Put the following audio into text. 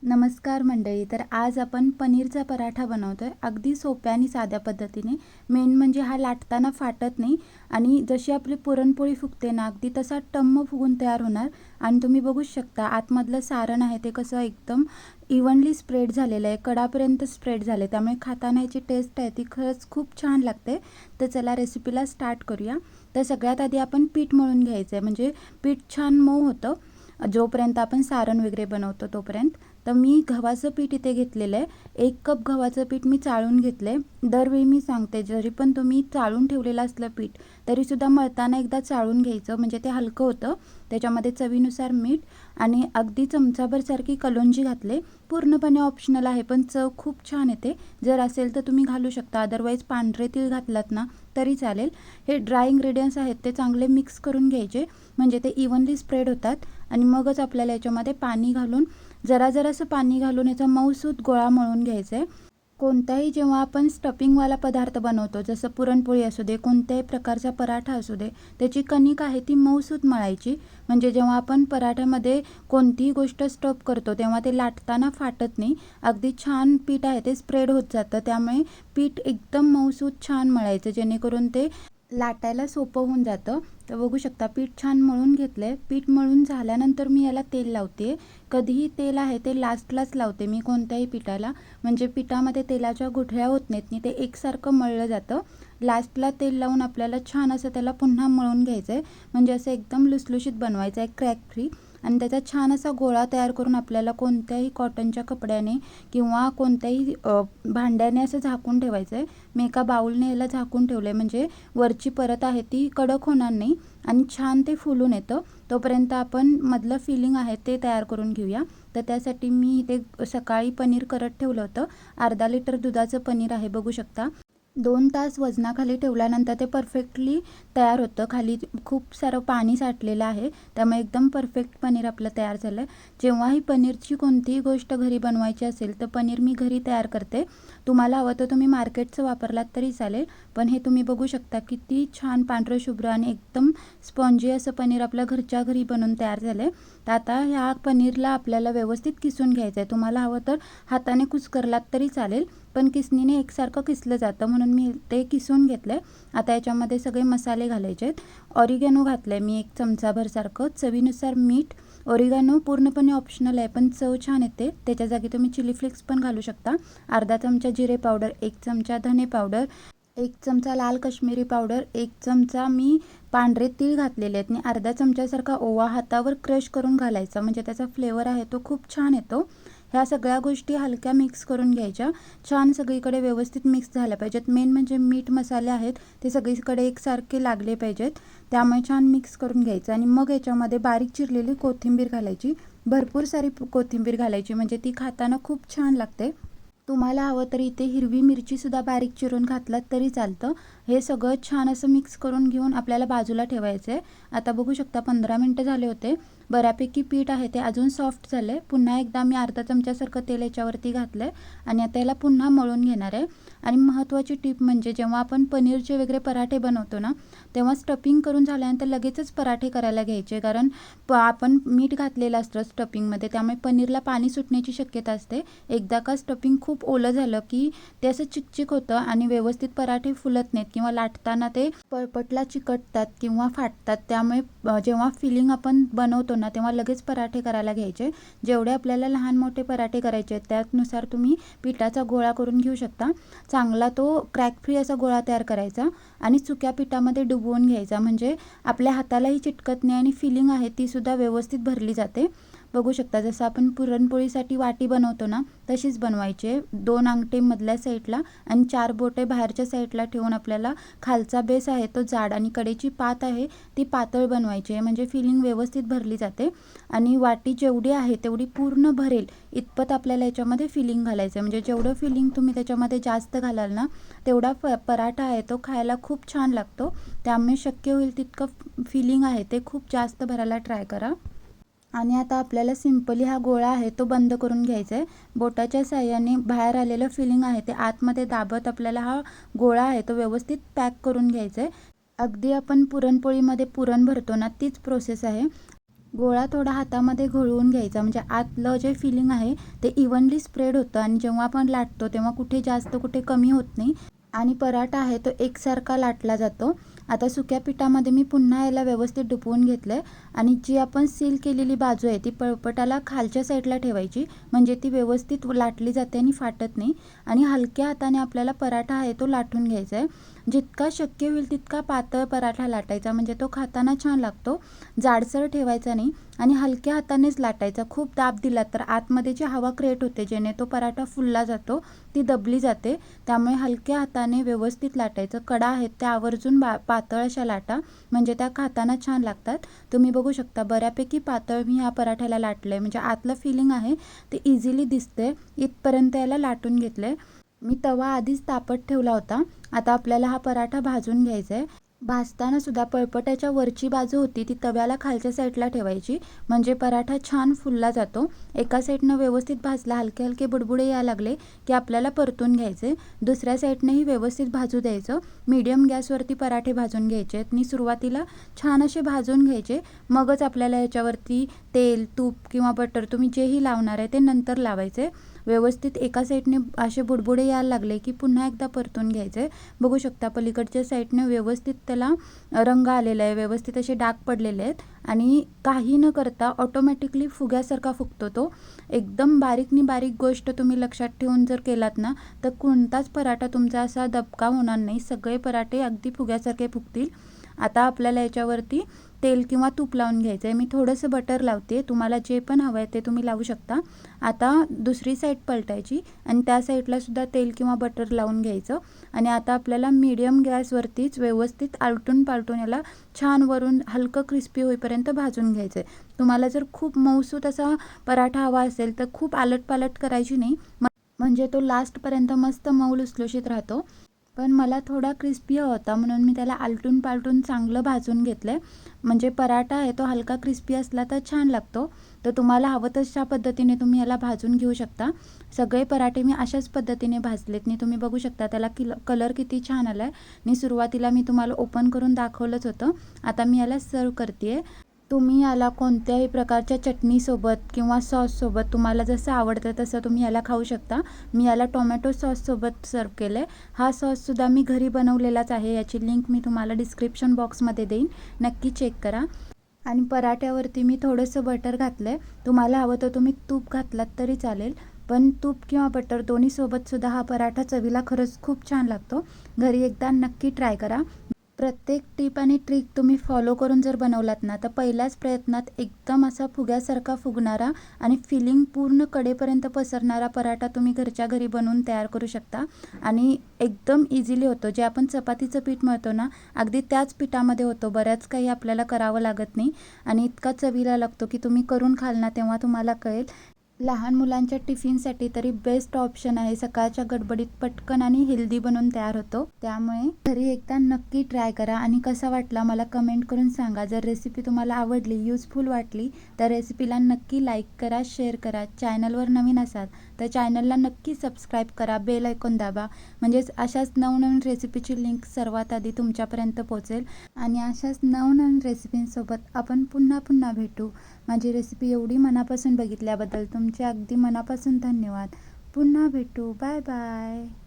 नमस्कार मंडळी. तर आज आपण पनीरचा पराठा बनवतोय अगदी सोप्या आणि साध्या पद्धतीने. मेन म्हणजे हा लाटताना फाटत नाही आणि जशी आपली पुरणपोळी फुगते ना अगदी तसा टम्म फुगून तयार होणार. आणि तुम्ही बघू शकता आतमधलं सारण आहे ते कसं एकदम इव्हनली स्प्रेड झालेलं आहे, कडापर्यंत स्प्रेड झाले, त्यामुळे खाताना याची टेस्ट आहे ती खरंच खूप छान लागते. तर चला रेसिपीला स्टार्ट करूया. तर सगळ्यात आधी आपण पीठ मळून घ्यायचं आहे, म्हणजे पीठ छान मऊ होतं जोपर्यंत आपण सारण वगैरे बनवतो तोपर्यंत. तर मी गव्हाचं पीठ इथे घेतलेलं आहे. 1 कप गव्हाचं पीठ मी चाळून घेतलं आहे. दरवेळी मी सांगते जरी पण तुम्ही चाळून ठेवलेलं असलं पीठ तरीसुद्धा मळताना एकदा चाळून घ्यायचं, म्हणजे ते हलकं होतं. त्याच्यामध्ये चवीनुसार मीठ आणि अगदी चमचाभर सारखी कलोंजी घातले. पूर्णपणे ऑप्शनल आहे पण चव खूप छान येते. जर असेल तर तुम्ही घालू शकता, अदरवाईज पांढरे तीळ घातलात ना तरी चालेल. हे ड्राय इंग्रेडियंट्स आहेत ते चांगले मिक्स करून घ्यायचे, म्हणजे ते इव्हनली स्प्रेड होतात. आणि मगच आपल्याला याच्यामध्ये पाणी घालून जरा जरासं पाणी घालून याचा मऊसूत गोळा मळून घ्यायचा आहे. कोणताही जेव्हा आपण स्टफिंगवाला पदार्थ बनवतो, जसं पुरणपोळी असू दे, कोणत्याही प्रकारचा पराठा असू दे, त्याची कणिक आहे ती मऊसूत मळायची. म्हणजे जेव्हा आपण पराठ्यामध्ये कोणतीही गोष्ट स्टफ करतो तेव्हा ते लाटताना फाटत नाही, अगदी छान पीठ आहे ते स्प्रेड होत जातं. त्यामुळे पीठ एकदम मऊसूत छान मळायचं जेणेकरून ते लाटायला सोपं होऊन जातं. तर बघू शकता पीठ छान मळून घेतलं आहे. पीठ मळून झाल्यानंतर मी याला तेल लावते. कधीही तेल आहे ते लास्टलाच लावते मी कोणत्याही पिठाला, म्हणजे पिठामध्ये तेलाच्या गुठळ्या होत नाहीत आणि ते एकसारखं मळलं जातं. लास्टला तेल लावून आपल्याला छान असं त्याला पुन्हा मळून घ्यायचं आहे, म्हणजे असं एकदम लुसलुशीत बनवायचं आहे, क्रॅक फ्री. आणि त्याचा छान असा गोळा तयार करून आपल्याला कोणत्याही कॉटनच्या कपड्याने किंवा कोणत्याही भांड्याने असं झाकून ठेवायचं आहे. मी एका बाउलने याला झाकून ठेवलं आहे, म्हणजे वरची परत आहे ती कडक होणार नाही आणि छान ते फुलून येतं. तोपर्यंत आपण मधलं फिलिंग आहे ते तयार करून घेऊया. तर त्यासाठी मी इथे सकाळी पनीर करत ठेवलं होतं. अर्धा लिटर दुधाचं पनीर आहे, बघू शकता. 2 तास वजनाखाली ठेवल्यानंतर ते परफेक्टली तयार होतं. खाली खूप सारं पाणी साठलेलं आहे, त्यामुळे एकदम परफेक्ट पनीर आपलं तयार झालं आहे. जेव्हाही पनीरची कोणतीही गोष्ट घरी बनवायची असेल तर पनीर मी घरी तयार करते. तुम्हाला हवं तर तुम्ही मार्केटचं वापरलात तरी चालेल, पण हे तुम्ही बघू शकता किती छान पांढरं शुभ्र आणि एकदम स्पॉन्जी असं पनीर आपल्या घरच्या घरी बनवून तयार झालं आहे. तर आता ह्या पनीरला आपल्याला व्यवस्थित किसून घ्यायचं आहे. तुम्हाला हवं तर हाताने कुस्करलात तरी चालेल, पण किसणीने एकसारखं किसलं जातं म्हणून मी ते किसून घेतलं आहे. आता याच्यामध्ये सगळे मसाले घालायचे आहेत. ऑरिगॅनो घातलं आहे मी 1 चमचाभर सारखं, चवीनुसार मीठ. ऑरिगॅनो पूर्णपणे ऑप्शनल आहे पण चव छान येते, त्याच्या जागी तुम्ही चिली फ्लेक्स पण घालू शकता. अर्धा चमचा जिरे पावडर, 1 चमचा धने पावडर, 1 चमचा लाल कश्मीरी पावडर, 1 चमचा मी पांढरे तीळ घातलेले आहेत आणि अर्धा चमच्यासारखा ओवा हातावर क्रश करून घालायचा, म्हणजे त्याचा फ्लेवर आहे तो खूप छान येतो. ह्या सगळ्या गोष्टी हलक्या मिक्स करून घ्यायच्या. छान सगळीकडे व्यवस्थित मिक्स झाल्या पाहिजेत. मेन म्हणजे मीठ मसाले आहेत ते सगळीकडे एकसारखे लागले पाहिजेत, त्यामुळे छान मिक्स करून घ्यायचं. आणि मग याच्यामध्ये बारीक चिरलेली कोथिंबीर घालायची, भरपूर सारी कोथिंबीर घालायची, म्हणजे ती खाताना खूप छान लागते. तुम्हाला हवं तर इथे हिरवी मिरचीसुद्धा बारीक चिरून घातलात तरी चालतं. हे सगळं छान असं मिक्स करून घेऊन आपल्याला बाजूला ठेवायचं आहे. आता बघू शकता 15 मिनटं झाले होते. बऱ्यापैकी पीठ आहे ते अजून सॉफ्ट झालं आहे. पुन्हा एकदा मी अर्धा चमच्यासारखं तेल याच्यावरती घातलं आहे आणि आता याला पुन्हा मळून घेणार आहे. आणि महत्त्वाची टिप म्हणजे जेव्हा आपण पनीरचे वगैरे पराठे बनवतो ना तेव्हा स्टफिंग करून झाल्यानंतर लगेचच पराठे करायला घ्यायचे, कारण आपण मीठ घातलेलं असतं स्टफिंगमध्ये, त्यामुळे पनीरला पाणी सुटण्याची शक्यता असते. एकदा का स्टफिंग खूप ओलं झालं की ते असं चिकचिक होतं आणि व्यवस्थित पराठे फुलत नाहीत किंवा लाटताना ते पळपटला चिकटतात किंवा फाटतात. त्यामुळे जेव्हा फिलिंग आपण बनवतो ना तेव्हा लगेच पराठे करायला घ्यायचे. जेवढे आपल्याला लहान मोठे पराठे करायचे त्यानुसार तुम्ही पिठाचा गोळा करून घेऊ शकता. चांगला तो क्रॅक फ्री असा गोळा तयार करायचा आणि सुक्या पिठामध्ये डुबवून घ्यायचा, म्हणजे आपल्या हातालाही चिटकत नाही आणि फिलिंग आहे ती सुद्धा व्यवस्थित भरली जाते. बघू शकता जसं आपण पुरणपोळीसाठी वाटी बनवतो ना तशीच बनवायची. 2 अंगठे मधल्या साईडला आणि 4 बोटे बाहेरच्या साईडला ठेवून आपल्याला खालचा बेस आहे तो जाड आणि कडेची पात आहे ती पातळ बनवायची आहे, म्हणजे फिलिंग व्यवस्थित भरली जाते. आणि वाटी जेवढी आहे तेवढी पूर्ण भरेल इतपत आपल्याला याच्यामध्ये फिलिंग घालायचं आहे, म्हणजे जेवढं फिलिंग तुम्ही त्याच्यामध्ये जास्त घालाल ना तेवढा पराठा आहे तो खायला खूप छान लागतो. त्यामुळे शक्य होईल तितकं फिलिंग आहे ते खूप जास्त भरायला ट्राय करा. आणि आता आपल्याला सिंपली हा गोळा आहे तो बंद करून घ्यायचा आहे. बोटाच्या साहाय्याने बाहेर आलेलं फिलिंग आहे ते आतमध्ये दाबत आपल्याला हा गोळा आहे तो व्यवस्थित पॅक करून घ्यायचा आहे. अगदी आपण पुरणपोळीमध्ये पुरण भरतो ना तीच प्रोसेस आहे. गोळा थोडा हातामध्ये घोळवून घ्यायचा, म्हणजे आतलं जे फिलिंग आहे ते इव्हनली स्प्रेड होतं आणि जेव्हा आपण लाटतो तेव्हा कुठे जास्त कुठे कमी होत नाही आणि पराठा आहे तो एकसारखा लाटला जातो. आता सुक्या पिठामध्ये मी पुन्हा याला व्यवस्थित डुबवून घेतलं आहे आणि जी आपण सील केलेली बाजू आहे ती पळपटाला खालच्या साईडला ठेवायची, म्हणजे ती व्यवस्थित लाटली जाते आणि फाटत नाही. आणि हलक्या हाताने आपल्याला पराठा आहे तो लाटून घ्यायचा आहे. जितका शक्य होईल तितका पातळ पराठा लाटायचा, म्हणजे तो खाताना छान लागतो. जाडसर ठेवायचा नाही आणि हलक्या हातानेच लाटायचा. खूप दाब दिला तर आतमध्ये जी हवा क्रिएट होते जेणे तो पराठा फुलला जातो, ती दबली जाते. त्यामुळे हलक्या हाताने व्यवस्थित लाटायचं. कडा आहेत त्या आवर्जून पातळ अशा लाटा, म्हणजे त्या खाताना छान लागतात. तुम्ही बघू शकता बऱ्यापैकी पातळ मी ह्या पराठ्याला लाटलं आहे, म्हणजे आतलं फिलिंग आहे ते इझिली दिसते. इथपर्यंत याला लाटून घेतलं आहे. मी तवा आधीच तापत ठेवला होता. आता आपल्याला हा पराठा भाजून घ्यायचा आहे. भाजताना सुद्धा पळपटाच्या वरची बाजू होती ती तव्याला खालच्या साईडला ठेवायची, म्हणजे पराठा छान फुलला जातो. एका साईडनं व्यवस्थित भाजला, हलके हलके बुडबुडे यायला लागले की आपल्याला परतून घ्यायचे. दुसऱ्या साईडनेही व्यवस्थित भाजू द्यायचं. मीडियम गॅसवरती पराठे भाजून घ्यायचे आणि सुरुवातीला छान असे भाजून घ्यायचे. मगच आपल्याला याच्यावरती तेल, तूप किंवा बटर तुम्ही जेही लावणार आहे ते नंतर लावायचे. व्यवस्थित एका साईडने असे बुडबुडे यायला लागले की पुन्हा एकदा परतून घ्यायचे. बघू शकता पलीकडच्या साईडने व्यवस्थित त्याला रंग आलेला आहे, व्यवस्थित असे डाग पडलेले आहेत आणि काही न करता ऑटोमॅटिकली फुग्यासारखा फुगतो तो. एकदम बारीकनी बारीक गोष्ट तुम्ही लक्षात ठेवून जर केलात ना तर कोणताच पराठा तुमचा असा दबका होणार नाही. सगळे पराठे अगदी फुग्यासारखे फुगतील. आता आपल्याला याच्यावरती तेल किंवा तूप लावून घ्यायचं आहे. मी थोडंसं बटर लावते, तुम्हाला जे पण हवं आहे ते तुम्ही लावू शकता. आता दुसरी साईड पलटायची आणि त्या साईडला सुद्धा तेल किंवा बटर लावून घ्यायचं आणि आता आपल्याला मीडियम गॅसवरतीच व्यवस्थित आलटून पालटून याला छान वरून हलकं क्रिस्पी होईपर्यंत भाजून घ्यायचं आहे. तुम्हाला जर खूप मऊसूत असा पराठा हवा असेल तर खूप आलटपालट करायची नाही, म्हणजे तो लास्टपर्यंत मस्त मऊ लुसलुशीत राहतो. पण मला थोडा क्रिस्पी होता म्हणून मी त्याला आलटून पालटून चांगलं भाजून घेतलं आहे. म्हणजे पराठा आहे तो हलका क्रिस्पी असला तर छान लागतो. तर तुम्हाला हवं तशा पद्धतीने तुम्ही याला भाजून घेऊ शकता. सगळे पराठे मी अशाच पद्धतीने भाजलेत आणि तुम्ही बघू शकता त्याला कलर किती छान आला आहे. आणि सुरुवातीला मी तुम्हाला ओपन करून दाखवलंच होतं. आता मी याला सर्व करते. तुम्ही याला कोणत्याही प्रकारच्या चटणीसोबत किंवा सॉससोबत तुम्हाला जसं आवडतं तसं तुम्ही याला खाऊ शकता. मी याला टोमॅटो सॉससोबत सर्व केलं आहे. हा सॉससुद्धा मी घरी बनवलेलाच आहे. याची लिंक मी तुम्हाला डिस्क्रिप्शन बॉक्समध्ये देईन, नक्की चेक करा. आणि पराठ्यावरती मी थोडंसं बटर घातलं आहे. तुम्हाला हवं तर तुम्ही तूप घातलात तरी चालेल, पण तूप किंवा बटर दोन्हीसोबतसुद्धा हा पराठा चवीला खरंच खूप छान लागतो. घरी एकदा नक्की ट्राय करा. प्रत्येक टिप आणि ट्रिक तुम्ही फॉलो करून जर बनवलात ना तर पहिल्याच प्रयत्नात एकदम असा फुग्यासारखा फुगणारा आणि फिलिंग पूर्ण कडेपर्यंत पसरणारा पराठा तुम्ही घरच्या घरी बनवून तयार करू शकता. आणि एकदम इझिली होतो. जे आपण चपातीचं पीठ मळतो ना अगदी त्याच पिठामध्ये होतो. बऱ्याच काही आपल्याला करावं लागत नाही आणि इतका चवीला लागतो की तुम्ही करून खाल ना तेव्हा तुम्हाला कळेल. लहान मुलांच्या टिफिनसाठी तरी बेस्ट ऑप्शन आहे. सकाळच्या गडबडीत पटकन आणि हेल्दी बनवून तयार होतो. त्यामुळे घरी एकदा नक्की ट्राय करा आणि कसा वाटला मला कमेंट करून सांगा. जर रेसिपी तुम्हाला आवडली, युजफुल वाटली तर रेसिपीला नक्की लाईक करा, शेअर करा. चॅनलवर नवीन असाल तर चॅनलला नक्की सबस्क्राईब करा, बेल आयकॉन दाबा, म्हणजेच अशाच नवनवीन रेसिपीची लिंक सर्वात आधी तुमच्यापर्यंत पोहोचेल. आणि अशाच नवनवीन रेसिपींसोबत आपण पुन्हा पुन्हा भेटू. माझी रेसिपी एवढी मनापासून बघितल्याबद्दल तुमचे अगदी मनापासून धन्यवाद. पुन्हा भेटू. Bye bye.